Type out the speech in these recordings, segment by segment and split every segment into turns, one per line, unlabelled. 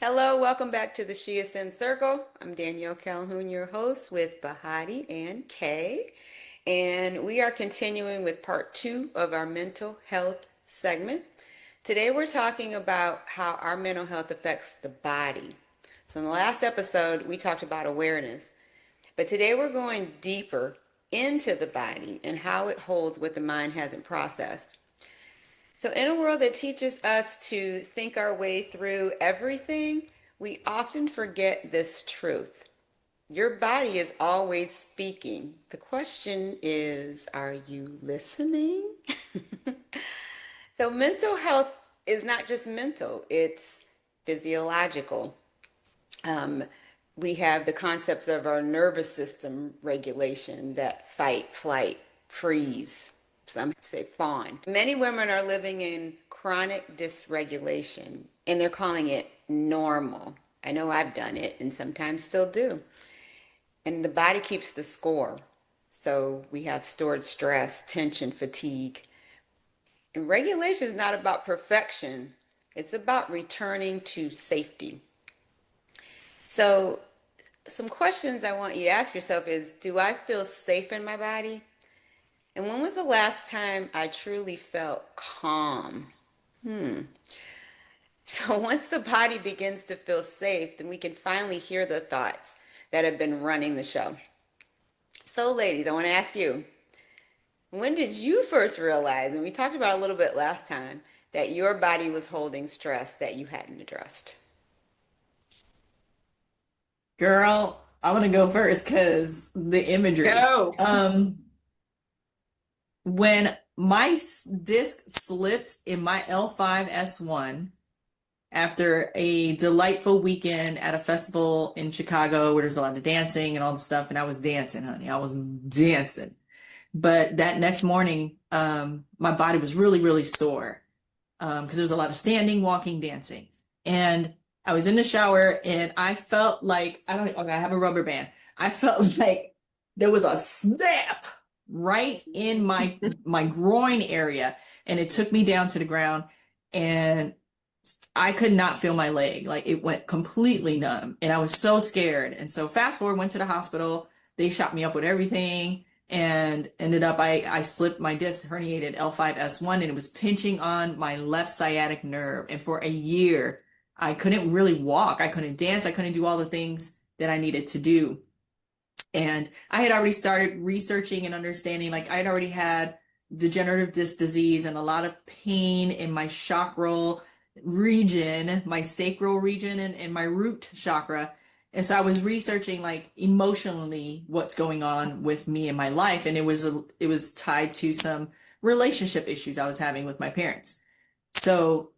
Hello, welcome back to the She Ascend Circle. I'm Danielle Calhoun, your host with Bahati and Kay. And we are continuing with part two of our mental health segment. Today we're talking about how our mental health affects the body. So in the last episode, we talked about awareness. But today we're going deeper into the body and how it holds what the mind hasn't processed. So, in a world that teaches us to think our way through everything, we often forget this truth. Your body is always speaking. The question is, are you listening? So, mental health is not just mental, it's physiological. Um, we have the concepts of our nervous system regulation, that fight, flight, freeze, some say fawn. Many women are living in chronic dysregulation and they're calling it normal. I know I've done it and sometimes still do. And the body keeps the score. So we have stored stress, tension, fatigue. And regulation is not about perfection, it's about returning to safety. So some questions I want you to ask yourself is, do I feel safe in my body? And when was the last time I truly felt calm? So once the body begins to feel safe, then we can finally hear the thoughts that have been running the show. So ladies, I want to ask you, when did you first realize, and we talked about it a little bit last time, that your body was holding stress that you hadn't addressed?
Girl, I want to go first because the imagery.
Go.
When my disc slipped in my L5S1 after a delightful weekend at a festival in Chicago where there's a lot of dancing and all the stuff, and I was dancing, honey. I was dancing. But that next morning, my body was really, really sore because there was a lot of standing, walking, dancing. And I was in the shower and I felt like, okay, I have a rubber band. I felt like there was a snap right in my groin area, and it took me down to the ground, and I could not feel my leg. Like it went completely numb, and I was so scared. And so fast forward, went to the hospital. They shot me up with everything and ended up I slipped my disc, herniated L5S1, and it was pinching on my left sciatic nerve. And for a year, I couldn't really walk. I couldn't dance. I couldn't do all the things that I needed to do. And I had already started researching and understanding, like I had already had degenerative disc disease and a lot of pain in my chakral region, my sacral region, and my root chakra. And so I was researching like emotionally what's going on with me in my life. And it was tied to some relationship issues I was having with my parents. So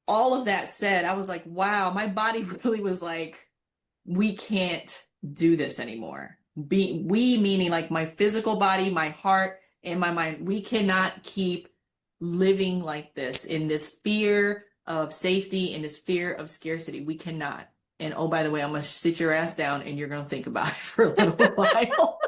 all of that said, I was like, wow, my body really was like, we can't do this anymore. We meaning like my physical body, my heart, and my mind. We cannot keep living like this in this fear of safety, in this fear of scarcity. We cannot. And oh, by the way, I'm gonna sit your ass down and you're gonna think about it for a little while.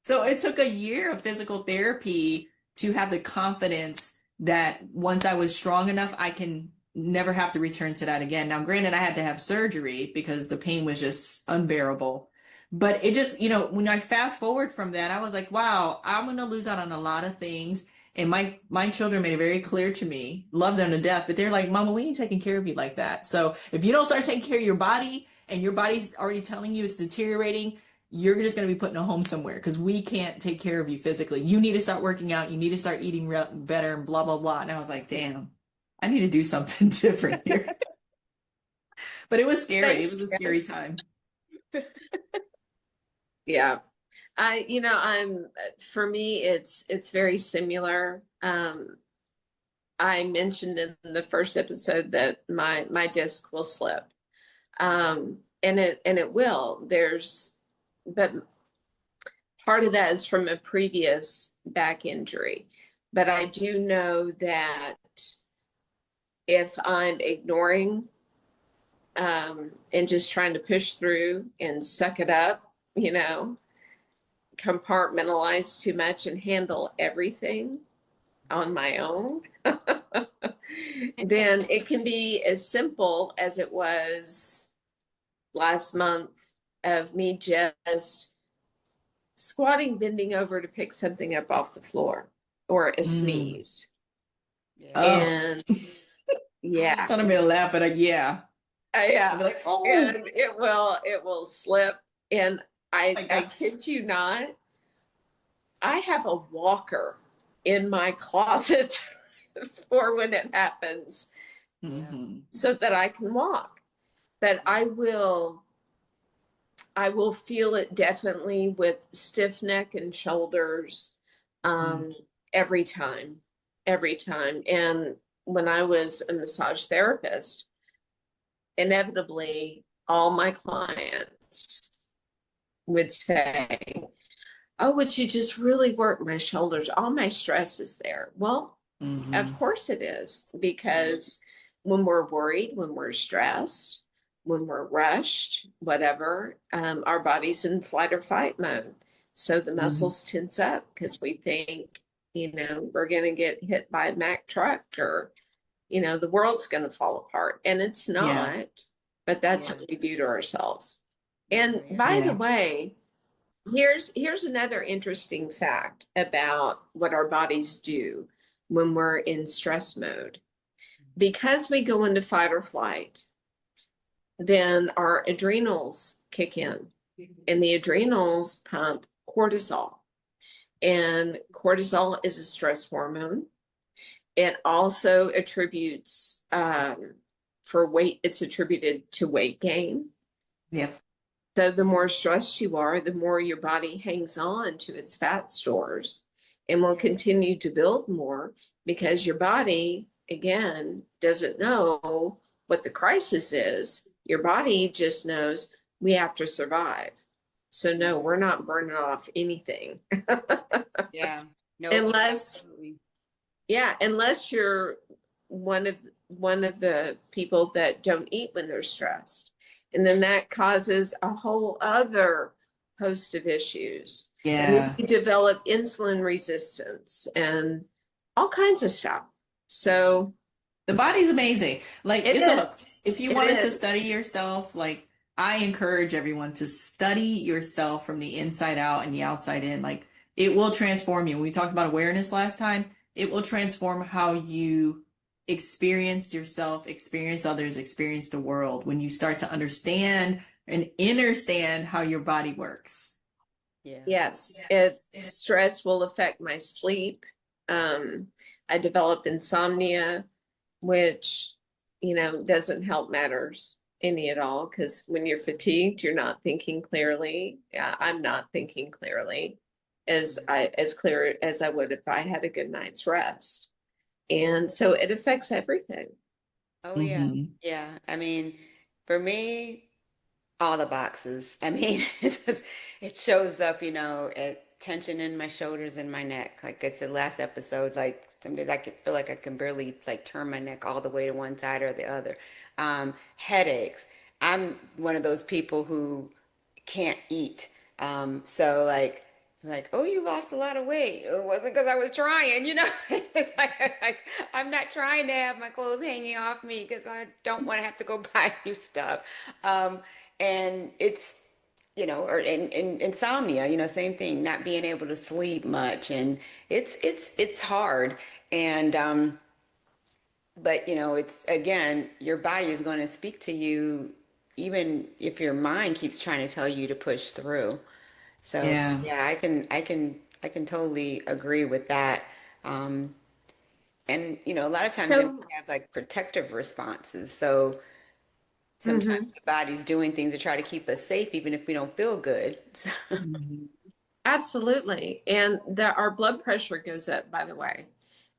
So it took a year of physical therapy to have the confidence that once I was strong enough, I can never have to return to that again. Now, granted, I had to have surgery because the pain was just unbearable. But it just, when I fast forward from that, I was like, wow, I'm going to lose out on a lot of things. And my children made it very clear to me, love them to death, but they're like, Mama, we ain't taking care of you like that. So if you don't start taking care of your body and your body's already telling you it's deteriorating, you're just going to be put in a home somewhere because we can't take care of you physically. You need to start working out. You need to start eating better and blah, blah, blah. And I was like, damn, I need to do something different here. But it was scary. It
Thanks,
was a scary
Jess.
time.
Yeah. I'm for me it's very similar. I mentioned in the first episode that my disc will slip. And it will. But part of that is from a previous back injury. But I do know that if I'm ignoring and just trying to push through and suck it up, compartmentalize too much and handle everything, on my own, then it can be as simple as it was last month of me just squatting, bending over to pick something up off the floor or a
Mm.
sneeze.
Yeah.
Oh,
And yeah,
thought I made a laugh, but yeah. I'd
yeah,
be like, oh
and it will slip. And
my
I
gosh.
kid you not, I have a walker in my closet for when it happens
Yeah.
Hmm.
so that I can walk. But I will feel it definitely with stiff neck and shoulders
Mm.
um, every time, every time. And when I was a massage therapist, inevitably all my clients would say, "Oh, would you just really work my shoulders? All my stress is there." Well, of
Hmm.
course it is, because when we're worried, when we're stressed, when we're rushed, whatever, our body's in flight or fight mode. So the
Hmm.
muscles tense up because we think, we're going to get hit by a Mack truck, or, the world's going to fall apart. And it's
Yeah,
not, but that's
Yeah.
what we do to ourselves.
Oh,
And
yeah.
by the
yeah.
way, here's another interesting fact about what our bodies do when we're in stress mode. Because we go into fight or flight, then our adrenals kick in, and the adrenals pump cortisol. And cortisol is a stress hormone. It also attributes for weight, it's attributed to weight gain.
Yep.
So the
Yeah.
more stressed you are, the more your body hangs on to its fat stores and will
Yeah.
continue to build more, because your body, again, doesn't know what the crisis is. Your body just knows we have to survive. So no,
Yeah.
we're not burning off anything
Yeah. Nope.
unless,
Absolutely.
yeah, unless you're one of one of the people that don't eat when they're stressed. And then that causes a whole other host of issues. And then
Yeah.
you develop insulin resistance and all kinds of stuff.
Yeah.
So
The body's amazing. Like
it
it's a
is.
if you
It
wanted to
is.
study yourself, like I encourage everyone to study yourself from the inside out and the outside in. Like it will transform you. When we talked about awareness last time, it will transform how you experience yourself, experience others, experience the world when you start to understand and understand how your body works.
Yeah.
Yes. It stress will affect my sleep. Um, I develop insomnia, which, doesn't help matters any at all, because when you're fatigued, you're not thinking clearly. I'm not thinking clearly as clear as I would if I had a good night's rest. And so it affects everything.
Oh, yeah.
Hmm.
Yeah. I mean, for me, all the boxes. I mean, it shows up, at tension in my shoulders and my neck. Like I said last episode, like some days I could feel like I can barely like turn my neck all the way to one side or the other. Headaches. I'm one of those people who can't eat. So like, oh, you lost a lot of weight. It wasn't because I was trying. It's like I'm not trying to have my clothes hanging off me because I don't want to have to go buy new stuff. Um, and it's, or in insomnia, same thing, not being able to sleep much, and it's hard. And but it's again, your body is going to speak to you, even if your mind keeps trying to tell you to push through. So
Yeah.
yeah, I can totally agree with that. Um, and a lot of times then
So,
we have like protective responses. So
mhm,
sometimes the body's doing things to try to keep us safe, even if we don't feel good. So,
Mhm.
absolutely. And our blood pressure goes up, by the way.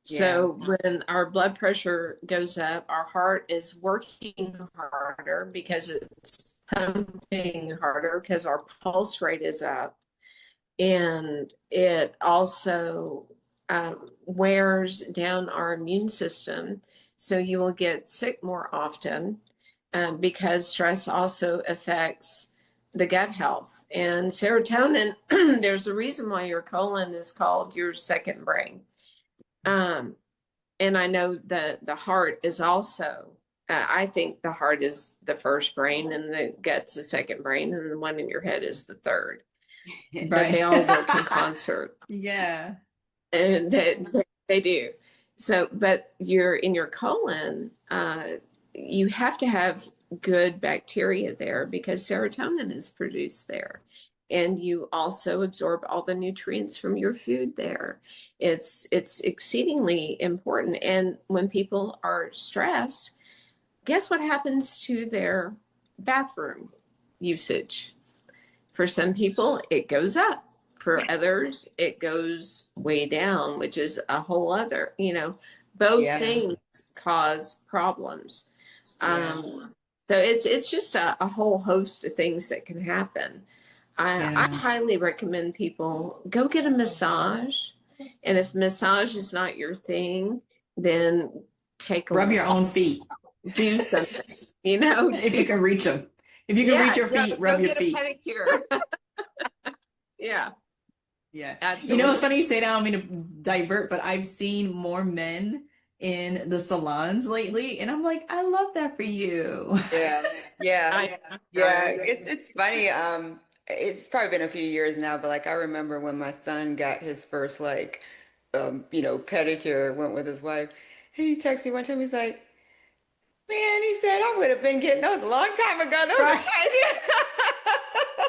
yeah,
So when our blood pressure goes up, our heart is working harder because it's pumping harder because our pulse rate is up. And it also wears down our immune system. So you will get sick more often, because stress also affects the gut health. And serotonin, there's a reason why your colon is called your second brain. Um, and I know the heart is also, I think the heart is the first brain and the gut's the second brain and the one in your head is the third. But they
Right.
all work in concert,
Yeah.
and they do. So, but you're in your colon, you have to have good bacteria there because serotonin is produced there. And you also absorb all the nutrients from your food there. It's exceedingly important. And when people are stressed, guess what happens to their bathroom usage? For some people, it goes up. For others, it goes way down, which is a whole other, both
Yeah,
things cause problems.
yeah,
So it's just a whole host of things that can happen. I
Yeah.
highly recommend people go get a massage. And if massage is not your thing, then take a
Rub your
walk,
own feet
do something,
if you can reach them. If you can reach
yeah,
your
go,
feet, rub
go
your
get a
feet.
pedicure. Yeah,
Yeah. It's
absolutely.
funny you say that. I don't mean to divert, but I've seen more men in the salons lately, and I'm like, I love that for you.
yeah, yeah,
I
yeah.
know.
It's funny. It's probably been a few years now, but like I remember when my son got his first like, pedicure, went with his wife, and he texted me one time. He's like, "Man," he said, "I would have been getting those a long time ago. Those are
Right.
nice."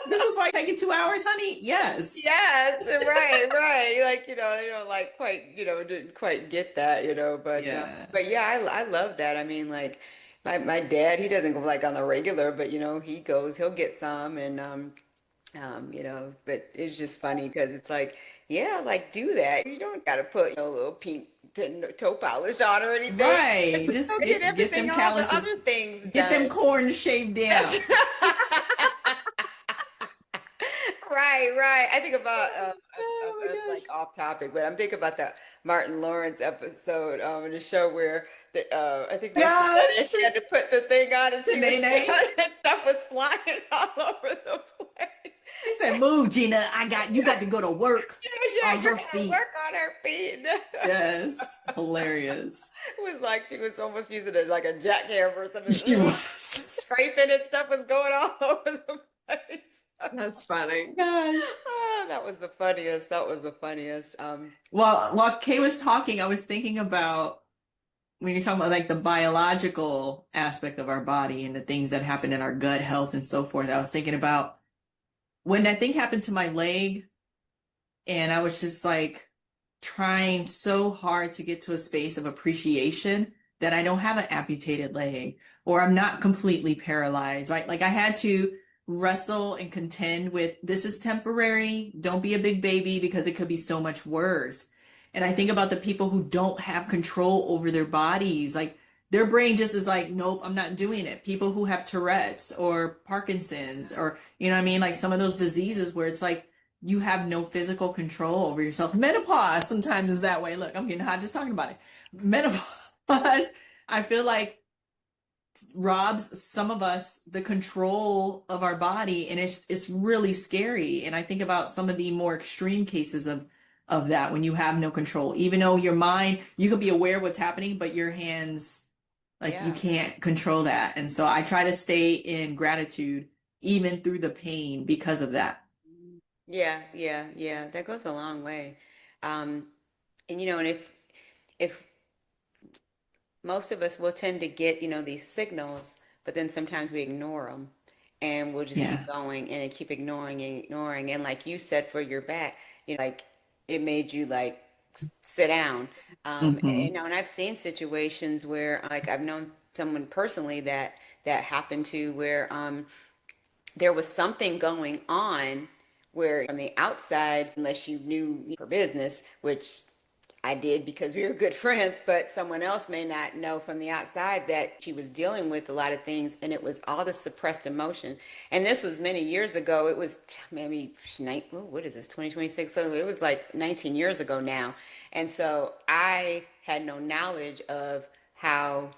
This is why it's taking 2 hours, honey. Yes.
Yes, right, right. Like, they don't like quite, didn't quite get that,
Yeah.
but yeah, I love that. I mean, like my dad, he doesn't go like on the regular, but he goes, he'll get some and but it's just funny because it's like, yeah, like do that. You don't got to put, little pink toe polish on or anything.
Right.
Just
Just
go get
get
everything,
them
all the
calluses,
other things
get them
done.
corns shaved down.
Right, right. I think about
Oh my
us
gosh.
like off topic, but I'm thinking about that Martin Lawrence episode in the show where I think Lisa said
Gosh.
it, she had to put the thing on and
The
she was
nay.
and stuff was flying all over the place.
He said, "Move, Gina. You got to go to work
Yeah,
on
yeah, you're
her
gonna
feet."
work on her feet.
Yes. Hilarious.
It was like she was almost using it like a jackhammer or something.
She was.
Scraping and stuff was going all over the place.
That's funny.
Gosh.
That was the funniest. That was the funniest.
While Kay was talking, I was thinking about when you're talking about like the biological aspect of our body and the things that happen in our gut health and so forth. I was thinking about when that thing happened to my leg, and I was just like trying so hard to get to a space of appreciation that I don't have an amputated leg or I'm not completely paralyzed, right? Like I had to wrestle and contend with this is temporary. Don't be a big baby because it could be so much worse. And I think about the people who don't have control over their bodies, like their brain just is like, nope, I'm not doing it. People who have Tourette's or Parkinson's or, you know what I mean? Like some of those diseases where it's like, you have no physical control over yourself. Menopause sometimes is that way. Look, I'm getting hot just talking about it. Menopause, I feel like robs some of us the control of our body, and it's really scary. And I think about some of the more extreme cases of that when you have no control. Even though your mind, you could be aware of what's happening, but your hands, like you
Yeah.
can't control that. And so I try to stay in gratitude even through the pain because of that.
Yeah, yeah, yeah. That goes a long way. Um, and if most of us will tend to get, these signals, but then sometimes we ignore them and we'll just keep
Yeah.
going and keep ignoring and ignoring. And like you said, for your back, like it made you like sit down.
Hmm.
And I've seen situations where like I've known someone personally that happened to where there was something going on where from the outside, unless you knew her business, which I did because we were good friends, but someone else may not know from the outside that she was dealing with a lot of things and it was all the suppressed emotion. And this was many years ago. It was maybe, what is this, 2026? So it was like 19 years ago now. And so I had no knowledge of how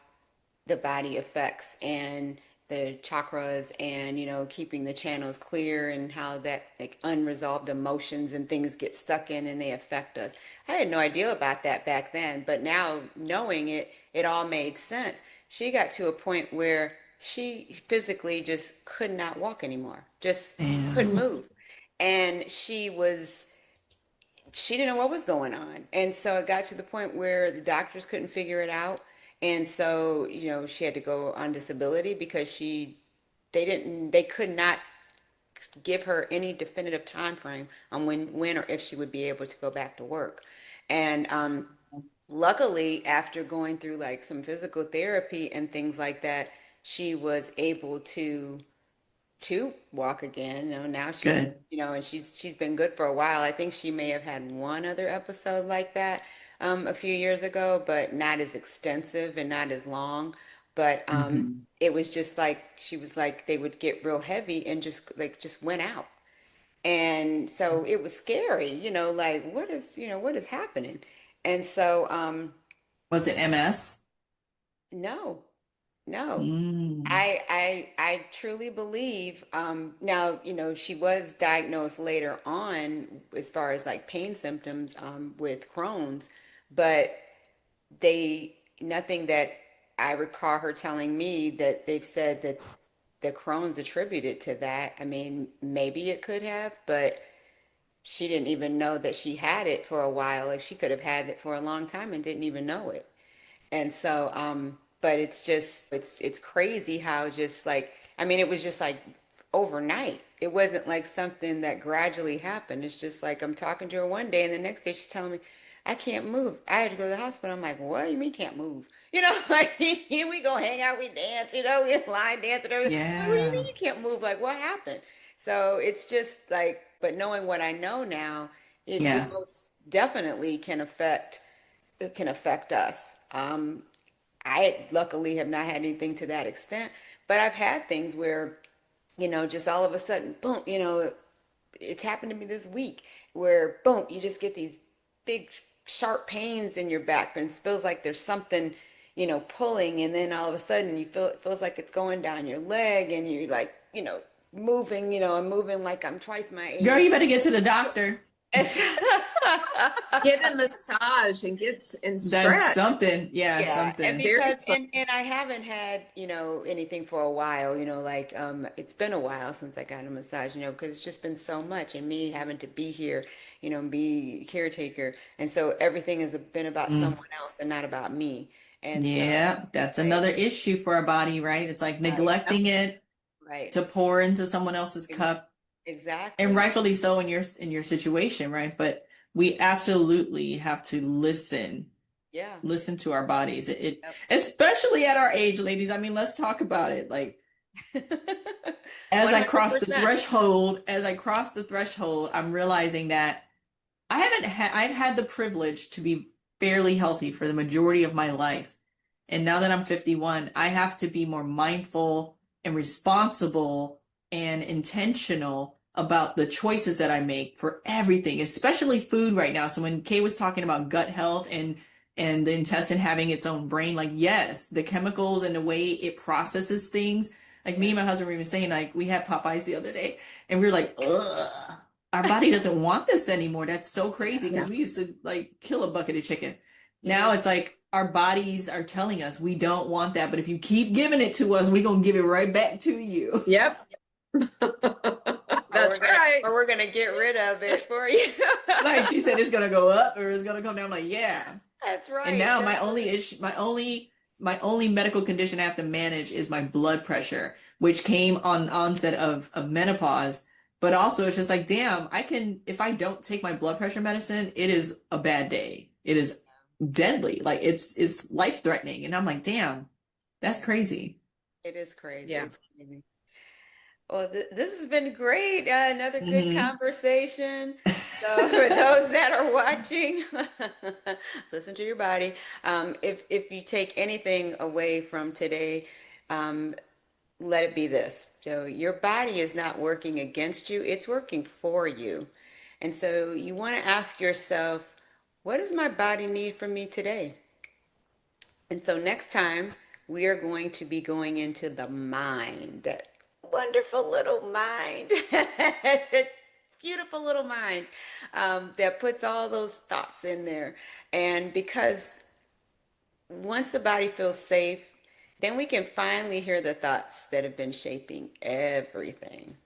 the body affects and the chakras and, keeping the channels clear and how that like unresolved emotions and things get stuck in and they affect us. I had no idea about that back then, but now knowing it, it all made sense. She got to a point where she physically just could not walk anymore, just couldn't
Yeah.
move. And she didn't know what was going on. And so it got to the point where the doctors couldn't figure it out. And so, she had to go on disability because they could not give her any definitive time frame on when or if she would be able to go back to work. And luckily, after going through like some physical therapy and things like that, she was able to walk again. Now she's,
Good.
and she's been good for a while. I think she may have had one other episode like that a few years ago, but not as extensive and not as long. But
Hmm.
it was just like she was like they would get real heavy and just went out. And so it was scary, like what is happening? And so
Was it MS?
no, no.
Mm.
I truly believe, now, she was diagnosed later on as far as like pain symptoms, with Crohn's, but nothing that I recall her telling me that they've said that the Crohn's attributed to that. I mean, maybe it could have, but she didn't even know that she had it for a while. Like she could have had it for a long time and didn't even know it. And so, but it's crazy how just like, I mean, it was just like overnight. It wasn't like something that gradually happened. It's just like I'm talking to her one day and the next day she's telling me, I can't move. I had to go to the hospital. I'm like, what? You mean can't move? Like here we go hang out, we dance, we line dance and everything. Like, what do you mean
Yeah.
you can't move? Like, what happened? So it's just like, but knowing what I know now, it
Yeah.
most definitely can affect us. I luckily have not had anything to that extent, but I've had things where, just all of a sudden, boom, it's happened to me this week where, boom, you just get these big, sharp pains in your back and it feels like there's something, pulling. And then all of a sudden it feels like it's going down your leg and you're like, moving, I'm moving like I'm twice my
Girl,
age.
you better get to the doctor.
It's
Get a massage and
That's
stretch.
something. Yeah,
Yeah, and
something.
because
Seriously.
and I haven't had, anything for a while, like it's been a while since I got a massage, because it's just been so much and me having to be here, be caretaker. And so everything has been about
Mm.
someone else and not about me. And so
Yeah, that's
right,
another issue for our body, right? It's like
right,
Yep.
neglecting it
right.
to pour into someone else's
Ex-
cup, and
Exactly.
rightfully so in your situation, right? But we absolutely have to
Yeah.
listen to our bodies.
Yep.
Especially at our age, ladies. I mean, let's talk about it. Like
$100%.
as I cross the threshold, I'm realizing that I've had the privilege to be fairly healthy for the majority of my life. And now that I'm 51, I have to be more mindful and responsible and intentional about the choices that I make for everything, especially food right now. So when Kay was talking about gut health and the intestine having its own brain, like yes, the chemicals and the way it processes things. Like me
Yeah.
and my husband were even saying, like we had Popeyes the other day, and we were like, ugh, our body doesn't want this anymore. That's so
Yeah.
crazy
Yeah.
because we used to like kill a bucket of chicken. Now
Mm-hmm.
it's like our bodies are telling us we don't want that, but if you keep giving it to us, we're gonna give it right back to you.
Yep. That's right.
Or we're gonna get rid of it for you.
Like she said, it's gonna go up or it's gonna come down. I'm like, yeah.
That's
And
right.
now
That's
my only
right.
issue, my only medical condition I have to manage is my blood pressure, which came on onset of menopause. But also it's just like, damn, I can if I don't take my blood pressure medicine, it is a bad day. It is deadly. Like it's life threatening. And I'm like, damn, that's crazy.
It is crazy.
Yeah.
It's crazy. Well, this has been great. Another good
Hmm.
conversation. So for those that are watching, listen to your body. If you take anything away from today, um, let it be this. So your body is not working against you, it's working for you. And so you want to ask yourself, what does my body need from me today? And so next time, we are going to be going into the mind, that wonderful little mind, that beautiful little mind that puts all those thoughts in there. And because once the body feels safe, then we can finally hear the thoughts that have been shaping everything.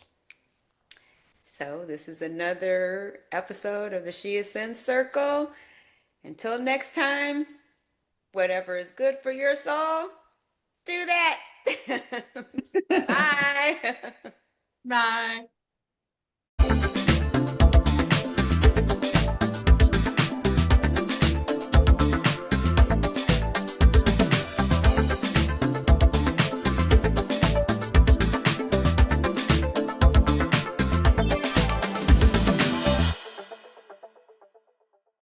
So, this is another episode of the She Ascends Circle. Until next time, whatever is good for your soul, do that. Bye.
Bye.